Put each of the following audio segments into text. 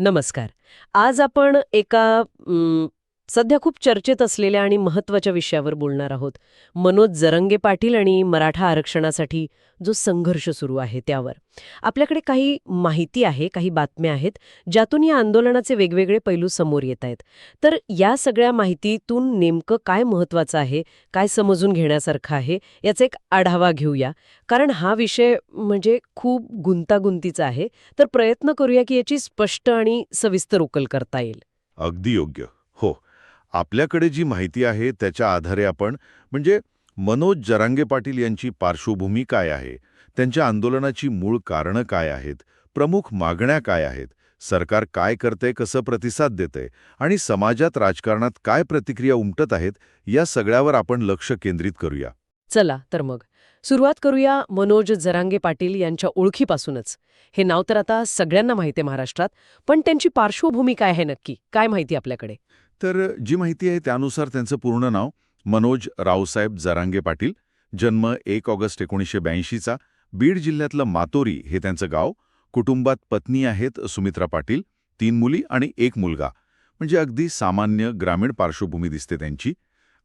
नमस्कार. आज आपण एका सध्या खूप चर्चेत असलेल्या आणि महत्त्वाच्या विषयावर बोलणार आहोत. मनोज जरंगे पाटील आणि मराठा आरक्षणासाठी जो संघर्ष सुरू आहे त्यावर. आपल्याकडे काही माहिती आहे, काही बातम्या आहेत, ज्यातून या आंदोलनाचे वेगवेगळे पैलू समोर येत आहेत. तर या सगळ्या माहितीतून नेमकं काय महत्त्वाचं आहे, काय समजून घेण्यासारखं आहे, याचा एक आढावा घेऊया. कारण हा विषय म्हणजे खूप गुंतागुंतीचा आहे. तर प्रयत्न करूया की याची स्पष्ट आणि सविस्तर उकल करता येईल. अगदी योग्य. हो. आपल्याकडे जी माहिती आहे त्याच्या आधारे आपण म्हणजे मनोज जरांगे पाटील यांची पार्श्वभूमी काय आहे, त्यांच्या आंदोलनाची मूळ कारणं काय आहेत, प्रमुख मागण्या काय आहेत, सरकार काय करतंय, कसं प्रतिसाद देतंय आणि समाजात राजकारणात काय प्रतिक्रिया उमटत आहेत, या सगळ्यावर आपण लक्ष केंद्रित करूया. चला तर मग सुरुवात करूया मनोज जरांगे पाटील यांच्या ओळखीपासूनच. हे नाव तर आता सगळ्यांना माहिती आहे महाराष्ट्रात, पण त्यांची पार्श्वभूमी काय आहे नक्की, काय माहिती आपल्याकडे? तर जी माहिती आहे त्यानुसार त्यांचं पूर्ण नाव मनोज रावसाहेब जरांगे पाटील, जन्म 1 ऑगस्ट 1982चा, बीड जिल्ह्यातलं मातोरी हे त्यांचं गाव, कुटुंबात पत्नी आहेत सुमित्रा पाटील, 3 मुली आणि 1 मुलगा. म्हणजे अगदी सामान्य ग्रामीण पार्श्वभूमी दिसते त्यांची.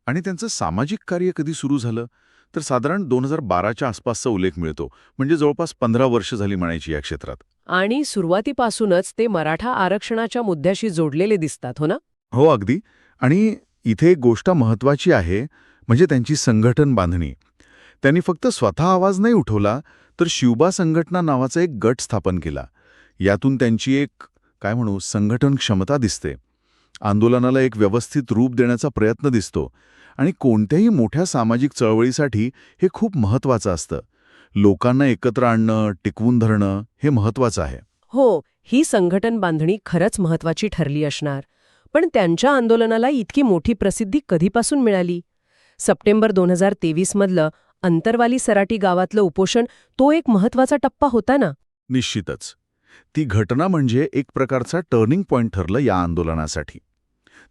आणि त्यांचं सामाजिक कार्य कधी सुरू झालं तर साधारण 2012च्या आसपासचा उल्लेख मिळतो. म्हणजे जवळपास 15 वर्ष झाली म्हणायची या क्षेत्रात. आणि सुरुवातीपासूनच ते मराठा आरक्षणाच्या मुद्द्याशी जोडलेले दिसतात, हो ना? हो, अगदी. आणि इथे एक गोष्ट महत्वाची आहे, म्हणजे त्यांची संघटन बांधणी. त्यांनी फक्त स्वतः आवाज नाही उठवला, तर शिवबा संघटना नावाचा एक गट स्थापन केला. यातून त्यांची एक काय म्हणू संघटन क्षमता दिसते. आंदोलनाला एक व्यवस्थित रूप देण्याचा प्रयत्न दिसतो. आणि कोणत्याही मोठ्या सामाजिक चळवळीसाठी हे खूप महत्वाचं असतं. लोकांना एकत्र आणणं, टिकवून धरणं हे महत्वाचं आहे. हो, ही संघटन बांधणी खरंच महत्वाची ठरली असणार. पण त्यांच्या आंदोलनाला इतकी मोठी प्रसिद्धी कधीपासून मिळाली? सप्टेंबर 2023 मधलं अंतरवाली सराटी गावातलं उपोषण तो एक महत्वाचा टप्पा होता ना? निश्चितच. ती घटना म्हणजे एक प्रकारचा टर्निंग पॉइंट ठरलं या आंदोलनासाठी.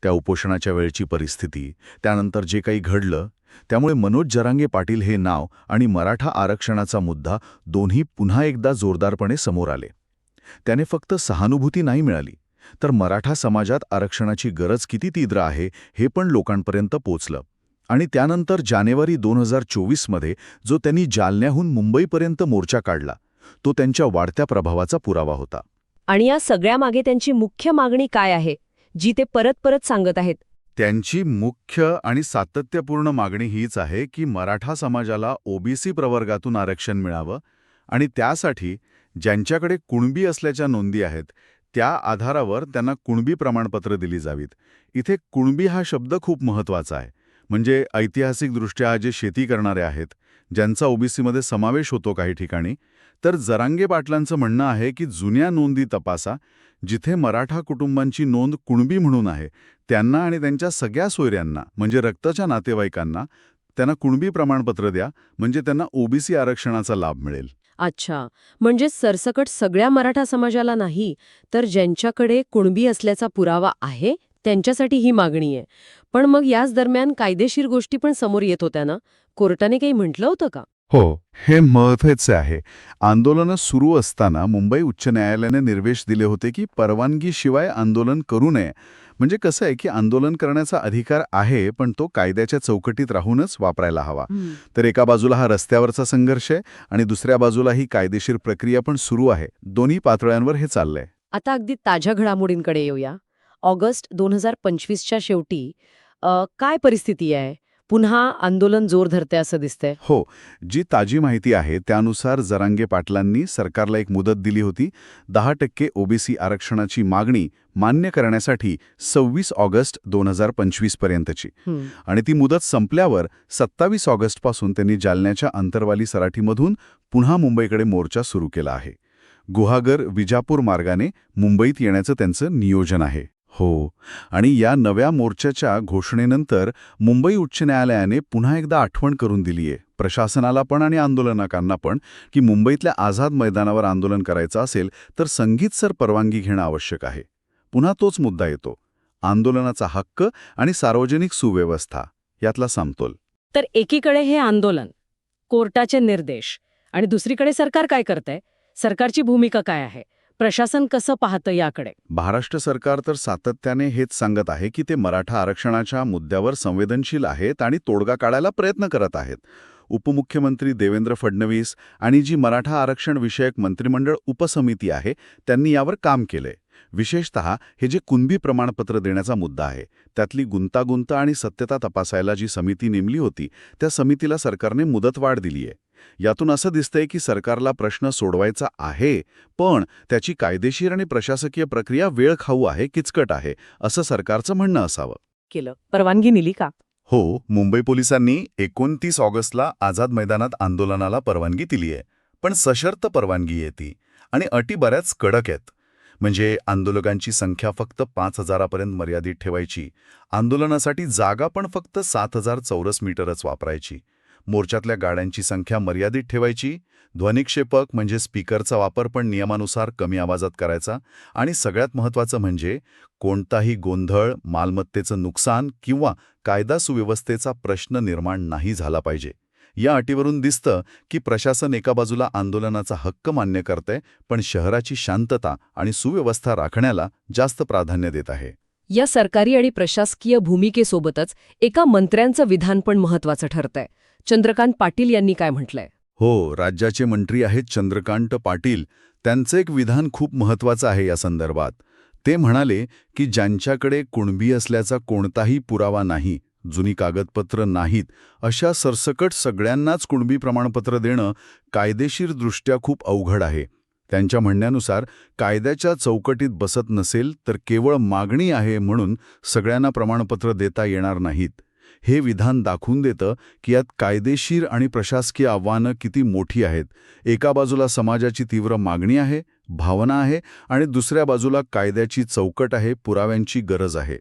त्या उपोषणाच्या वेळची परिस्थिती, त्यानंतर जे काही घडलं, त्यामुळे मनोज जरांगे पाटील हे नाव आणि मराठा आरक्षणाचा मुद्दा दोन्ही पुन्हा एकदा जोरदारपणे समोर आले. त्याने फक्त सहानुभूती नाही मिळाली, तर मराठा समाजात आरक्षणाची गरज किती तीव्र आहे हे पण लोकांपर्यंत पोचलं. आणि त्यानंतर जानेवारी 2024मध्ये जो त्यांनी जालन्याहून मुंबईपर्यंत मोर्चा काढला, तो त्यांच्या वाढत्या प्रभावाचा पुरावा होता. आणि या सगळ्यामागे त्यांची मुख्य मागणी काय आहे, जी ते परत परत सांगत आहेत? त्यांची मुख्य आणि सातत्यपूर्ण मागणी हीच आहे की मराठा समाजाला ओबीसी प्रवर्गातून आरक्षण मिळावं आणि त्यासाठी ज्यांच्याकडे कुणबी असल्याच्या नोंदी आहेत त्या आधारावर त्यांना कुणबी प्रमाणपत्र दिली जावीत. इथे कुणबी हा शब्द खूप महत्त्वाचा आहे. म्हणजे ऐतिहासिकदृष्ट्या जे शेती करणारे आहेत, ज्यांचा ओबीसीमध्ये समावेश होतो काही ठिकाणी, तर जरांगे पाटलांचं म्हणणं आहे की जुन्या नोंदी तपासा, जिथे मराठा कुटुंबांची नोंद कुणबी म्हणून आहे त्यांना आणि त्यांच्या सगळ्या सोयऱ्यांना म्हणजे रक्ताच्या नातेवाईकांना त्यांना कुणबी प्रमाणपत्र द्या, म्हणजे त्यांना ओबीसी आरक्षणाचा लाभ मिळेल. अच्छा, म्हणजे सरसकट सगळ्या मराठा समाजाला नाही, तर ज्यांच्याकडे कुणबी असल्याचा पुरावा आहे त्यांच्यासाठी ही मागणी आहे. पण मग याच दरम्यान कायदेशीर गोष्टी पण समोर येत होत्या ना? कोर्टाने काही म्हटलं होतं का? हो, हे महत्त्वाचे आहे. आंदोलनं सुरू असताना मुंबई उच्च न्यायालयाने निर्देश दिले होते की परवानगीशिवाय आंदोलन करू नये. म्हणजे कसं आहे की आंदोलन करण्याचा अधिकार आहे, पण तो कायद्याच्या चौकटीत राहूनच वापरायला हवा. तर एका बाजूला हा रस्त्यावरचा संघर्ष आहे आणि दुसऱ्या बाजूला ही कायदेशीर प्रक्रिया पण सुरू आहे. दोन्ही पातळ्यांवर हे चाललंय. आता अगदी ताज्या घडामोडींकडे येऊया. ऑगस्ट 2025च्या शेवटी काय परिस्थिती आहे? पुन्हा आंदोलन जोर धरते असं दिसतंय. हो, जी ताजी माहिती आहे त्यानुसार जरांगे पाटलांनी सरकारला एक मुदत दिली होती. 10% ओबीसी आरक्षणाची मागणी मान्य करण्यासाठी 26 ऑगस्ट 2025 पर्यंतची. आणि ती मुदत संपल्यावर 27 ऑगस्टपासून त्यांनी जालन्याच्या अंतरवाली सराठीमधून पुन्हा मुंबईकडे मोर्चा सुरू केला आहे. गुहागर विजापूर मार्गाने मुंबईत येण्याचं त्यांचं नियोजन आहे. हो, आणि या नव्या मोर्चाच्या घोषणेनंतर मुंबई उच्च न्यायालयाने पुन्हा एकदा आठवण करून दिलीये प्रशासनाला पण आणि आंदोलनकांना पण की मुंबईतल्या आझाद मैदानावर आंदोलन करायचं असेल तर संगीतसर परवानगी घेणं आवश्यक आहे. पुन्हा तोच मुद्दा येतो, आंदोलनाचा हक्क आणि सार्वजनिक सुव्यवस्था यातला समतोल. तर एकीकडे हे आंदोलन, कोर्टाचे निर्देश, आणि दुसरीकडे सरकार काय करतंय, सरकारची भूमिका काय आहे? प्रशासन कसं पाहतं याकडे? महाराष्ट्र सरकार तर सातत्याने हेच सांगत आहे की ते मराठा आरक्षणाच्या मुद्द्यावर संवेदनशील आहेत आणि तोडगा काढायला प्रयत्न करत आहेत. उपमुख्यमंत्री देवेंद्र फडणवीस आणि जी मराठा आरक्षण विषयक मंत्रिमंडळ उपसमिती आहे त्यांनी यावर काम केलंय. विशेषतः हे जे कुणबी प्रमाणपत्र देण्याचा मुद्दा आहे त्यातली गुंतागुंत आणि सत्यता तपासायला जी समिती नेमली होती त्या समितीला सरकारने मुदतवाढ दिलीय. यातून असं दिसतंय की सरकारला प्रश्न सोडवायचा आहे, पण त्याची कायदेशीर आणि प्रशासकीय प्रक्रिया वेळखाऊ आहे, किचकट आहे, असं सरकारचं म्हणणं असावं. केलं परवानगी दिली का? हो, मुंबई पोलिसांनी 29 ऑगस्टला आझाद मैदानात आंदोलनाला परवानगी दिली आहे. पण सशर्त परवानगी आहे ती आणि अटी बऱ्याच कडक आहेत. म्हणजे आंदोलकांची संख्या फक्त 5,000पर्यंत मर्यादित ठेवायची, आंदोलनासाठी जागा पण फक्त 7,000 चौरस मीटरच वापरायची, मोर्चातल्या गाड्यांची संख्या मर्यादित ठेवायची, ध्वनिक्षेपक म्हणजे स्पीकरचा वापर पण नियमानुसार कमी आवाजात करायचा आणि सगळ्यात महत्त्वाचं म्हणजे कोणताही गोंधळ, मालमत्तेचं नुकसान किंवा कायदा सुव्यवस्थेचा प्रश्न निर्माण नाही झाला पाहिजे. या अटीवरून दिसतं की प्रशासन एका बाजूला आंदोलनाचा हक्क मान्य करतंय, पण शहराची शांतता आणि सुव्यवस्था राखण्याला जास्त प्राधान्य देत आहे. या सरकारी आणि प्रशासकीय भूमिकेसोबतच एका मंत्र्यांचं विधान पण महत्वाचं ठरतंय. चंद्रकांत पाटील यांनी काय म्हटलंय? हो, राज्याचे मंत्री आहेत चंद्रकांत पाटील. त्यांचं एक विधान खूप महत्त्वाचं आहे या संदर्भात. ते म्हणाले की ज्यांच्याकडे कुणबी असल्याचा कोणताही पुरावा नाही, जुनी कागदपत्र नाहीत, अशा सरसकट सगळ्यांनाच कुणबी प्रमाणपत्र देणं कायदेशीरदृष्ट्या खूप अवघड आहे. त्यांच्या म्हणण्यानुसार कायद्याच्या चौकटीत बसत नसेल तर केवळ मागणी आहे म्हणून सगळ्यांना प्रमाणपत्र देता येणार नाहीत. हे विधान दाखवून देतं की यात कायदेशीर आणि प्रशासकीय आव्हानं किती मोठी आहेत. एका बाजूला समाजाची तीव्र मागणी आहे, भावना आहे आणि दुसऱ्या बाजूला कायद्याची चौकट आहे, पुराव्यांची गरज आहे.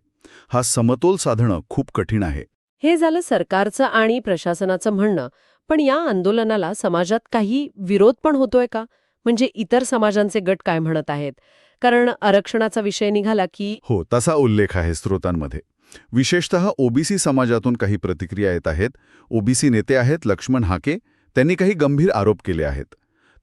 हा समतोल साधणं खूप कठीण आहे. हे झालं सरकारचं आणि प्रशासनाचं म्हणणं, पण या आंदोलनाला समाजात काही विरोध पण होतोय का? म्हणजे इतर समाजांचे गट काय म्हणत आहेत? कारण आरक्षणाचा विषय निघाला की हो, तसा उल्लेख आहे स्रोतांमध्ये. विशेषतः ओबीसी समाजातून काही प्रतिक्रिया येत आहेत. ओबीसी नेते आहेत लक्ष्मण हाके, त्यांनी काही गंभीर आरोप केले आहेत.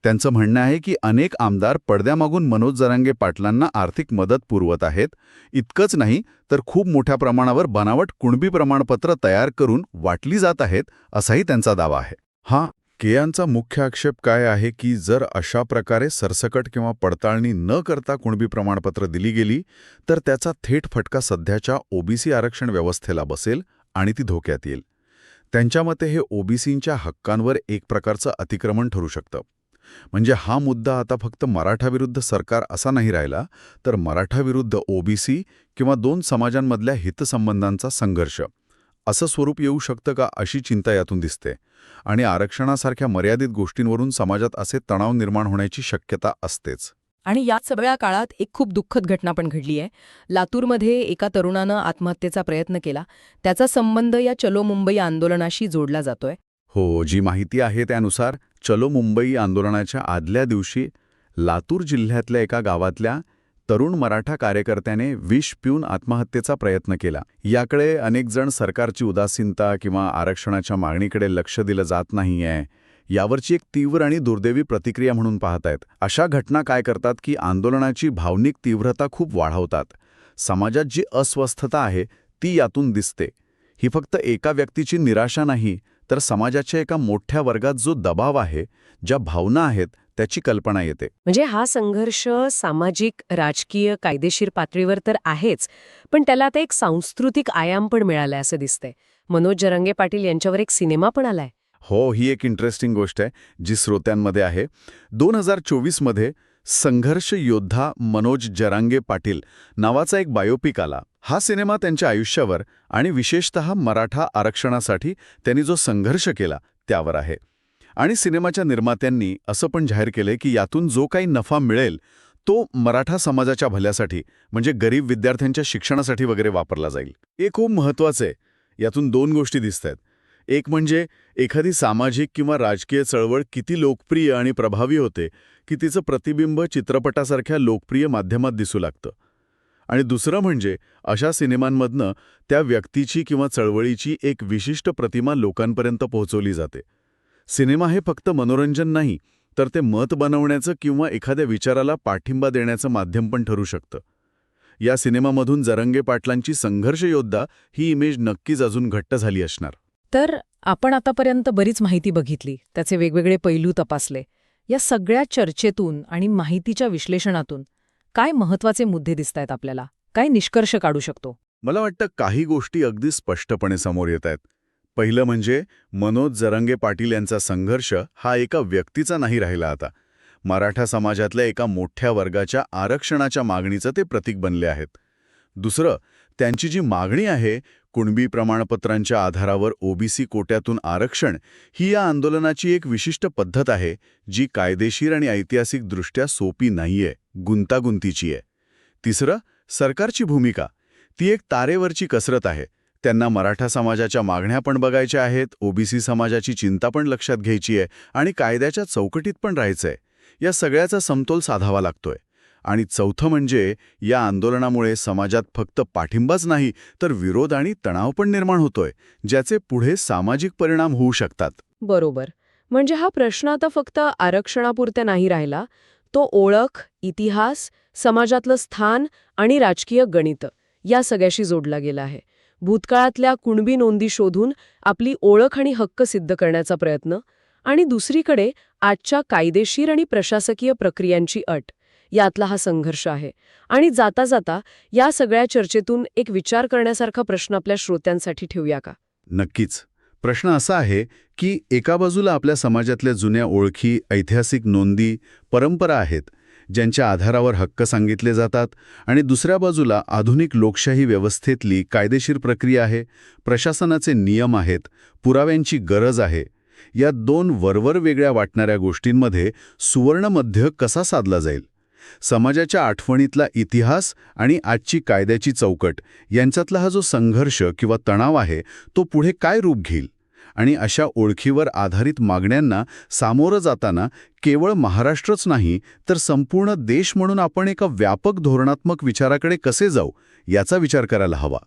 त्यांचं म्हणणं आहे की अनेक आमदार पडद्यामागून मनोज जरांगे पाटलांना आर्थिक मदत पुरवत आहेत. इतकंच नाही तर खूप मोठ्या प्रमाणावर बनावट कुणबी प्रमाणपत्र तयार करून वाटली जात आहेत, असाही त्यांचा दावा आहे. केयांचा मुख्य आक्षेप काय आहे की जर अशा प्रकारे सरसकट किंवा पडताळणी न करता कुणबी प्रमाणपत्र दिली गेली तर त्याचा थेट फटका सध्याच्या ओबीसी आरक्षण व्यवस्थेला बसेल आणि ती धोक्यात येईल. त्यांच्या मते हे ओबीसींच्या हक्कांवर एक प्रकारचं अतिक्रमण ठरू शकतं. म्हणजे हा मुद्दा आता फक्त मराठाविरुद्ध सरकार असा नाही राहिला, तर मराठाविरुद्ध ओबीसी किंवा दोन समाजांमधल्या हितसंबंधांचा संघर्ष असं स्वरूप येऊ शकतं का, अशी चिंता यातून दिसते. आणि आरक्षणासारख्या मर्यादित गोष्टींवरून समाजात असे तणाव निर्माण होण्याची शक्यता असतेच. आणि या सगळ्या काळात एक खूप दुःखद घटना पण घडली आहे. लातूरमध्ये एका तरुणानं आत्महत्येचा प्रयत्न केला. त्याचा संबंध या चलो मुंबई आंदोलनाशी जोडला जातोय. हो, जी माहिती आहे त्यानुसार चलो मुंबई आंदोलनाच्या आदल्या दिवशी लातूर जिल्ह्यातल्या एका गावातल्या तरुण मराठा कार्यकर्त्याने विष पिऊन आत्महत्येचा प्रयत्न केला. याकडे अनेक जण सरकारची उदासीनता किंवा आरक्षणाच्या मागणीकडे लक्ष दिलं जात नाहीये यावरची एक तीव्र आणि दुर्दैवी प्रतिक्रिया म्हणून पाहतायत. अशा घटना काय करतात की आंदोलनाची भावनिक तीव्रता खूप वाढवतात. समाजात जी अस्वस्थता आहे ती यातून दिसते. ही फक्त एका व्यक्तीची निराशा नाही, तर समाजाच्या एका मोठ्या वर्गात जो दबाव आहे, ज्या भावना आहेत, त्याची कल्पना येते. म्हणजे हा संघर्ष सामाजिक, राजकीय, कायदेशीर पातळीवर तर आहेच, पण त्याला आता एक सांस्कृतिक आयाम पण मिळालाय असं दिसतंय. मनोज जरांगे पाटील यांच्यावर एक सिनेमा पण आलाय. हो, ही एक इंटरेस्टिंग गोष्ट आहे जी श्रोत्यांमध्ये आहे. 2024मध्ये संघर्ष योद्धा मनोज जरांगे पाटील नावाचा एक बायोपिक आला. हा सिनेमा त्यांच्या आयुष्यावर आणि विशेषतः मराठा आरक्षणासाठी त्यांनी जो संघर्ष केला त्यावर आहे. आणि सिनेमाच्या निर्मात्यांनी असं पण जाहीर केलंय की यातून जो काही नफा मिळेल तो मराठा समाजाच्या भल्यासाठी, म्हणजे गरीब विद्यार्थ्यांच्या शिक्षणासाठी वगैरे वापरला जाईल. हे खूप महत्त्वाचं आहे. यातून दोन गोष्टी दिसतात. एक म्हणजे एखादी सामाजिक किंवा राजकीय चळवळ किती लोकप्रिय आणि प्रभावी होते की तिचं प्रतिबिंब चित्रपटासारख्या लोकप्रिय माध्यमात दिसू लागतं. आणि दुसरं म्हणजे अशा सिनेमांमधनं त्या व्यक्तीची किंवा चळवळीची एक विशिष्ट प्रतिमा लोकांपर्यंत पोहोचवली जाते. सिनेमा हे फक्त मनोरंजन नाही, तर ते मत बनवण्याचं किंवा एखाद्या विचाराला पाठिंबा देण्याचं माध्यम पण ठरू शकतं. या सिनेमामधून जरांगे पाटलांची संघर्ष योद्धा ही इमेज नक्कीच अजून घट्ट झाली असणार. तर आपण आतापर्यंत बरीच माहिती बघितली, त्याचे वेगवेगळे पैलू तपासले. या सगळ्या चर्चेतून आणि माहितीच्या विश्लेषणातून काय महत्वाचे मुद्दे दिसतायत आपल्याला? काय निष्कर्ष काढू शकतो? मला वाटतं काही गोष्टी अगदी स्पष्टपणे समोर येत आहेत. पहिलं म्हणजे मनोज जरांगे पाटील यांचा संघर्ष हा एका व्यक्तीचा नाही राहिला आता. मराठा समाजातल्या एका मोठ्या वर्गाच्या आरक्षणाच्या मागणीचं ते प्रतीक बनले आहेत. दुसरं, त्यांची जी मागणी आहे, कुणबी प्रमाणपत्रांच्या आधारावर ओबीसी कोट्यातून आरक्षण, ही या आंदोलनाची एक विशिष्ट पद्धत आहे, जी कायदेशीर आणि ऐतिहासिकदृष्ट्या सोपी नाहीये, गुंतागुंतीची आहे. तिसरं, सरकारची भूमिका. ती एक तारेवरची कसरत आहे. त्यांना मराठा समाजाच्या मागण्या पण बघायच्या आहेत, ओबीसी समाजाची चिंता पण लक्षात घ्यायची आहे आणि कायद्याच्या चौकटीत पण राहायचंय. या सगळ्याचा समतोल साधावा लागतोय. आणि चौथं म्हणजे या आंदोलनामुळे समाजात फक्त पाठिंबाच नाही तर विरोध आणि तणाव पण निर्माण होतोय, ज्याचे पुढे सामाजिक परिणाम होऊ शकतात. बरोबर. म्हणजे हा प्रश्न आता फक्त आरक्षणापुरता नाही राहिला. तो ओळख, इतिहास, समाजातलं स्थान आणि राजकीय गणित या सगळ्याशी जोडला गेला आहे. भूतकाळातल्या कुणबी नोंदी शोधून आपली ओळख आणि हक्क सिद्ध करण्याचा प्रयत्न, आणि दुसरीकडे आजच्या कायदेशीर आणि प्रशासकीय प्रक्रियांची अट, यातला हा संघर्ष आहे. आणि जाता जाता या सगळ्या चर्चेतून एक विचार करण्यासारखा प्रश्न आपल्या श्रोत्यांसाठी ठेवूया का? नक्कीच. प्रश्न असा आहे की एका बाजूला आपल्या समाजातल्या जुन्या ओळखी, ऐतिहासिक नोंदी, परंपरा आहेत, ज्यांच्या आधारावर हक्क सांगितले जातात, आणि दुसऱ्या बाजूला आधुनिक लोकशाही व्यवस्थेतली कायदेशीर प्रक्रिया आहे, प्रशासनाचे नियम आहेत, पुराव्यांची गरज आहे. या दोन वरवर वेगळ्या वाटणाऱ्या गोष्टींमध्ये सुवर्णमध्य कसा साधला जाईल? समाजाच्या आठवणीतला इतिहास आणि आजची कायद्याची चौकट यांच्यातला हा जो संघर्ष किंवा तणाव आहे, तो पुढे काय रूप घेईल? आणि अशा ओळखीवर आधारित मागण्यांना सामोरं जाताना केवळ महाराष्ट्रच नाही तर संपूर्ण देश म्हणून आपण एका व्यापक धोरणात्मक विचाराकडे कसे जाऊ, याचा विचार करायला हवा.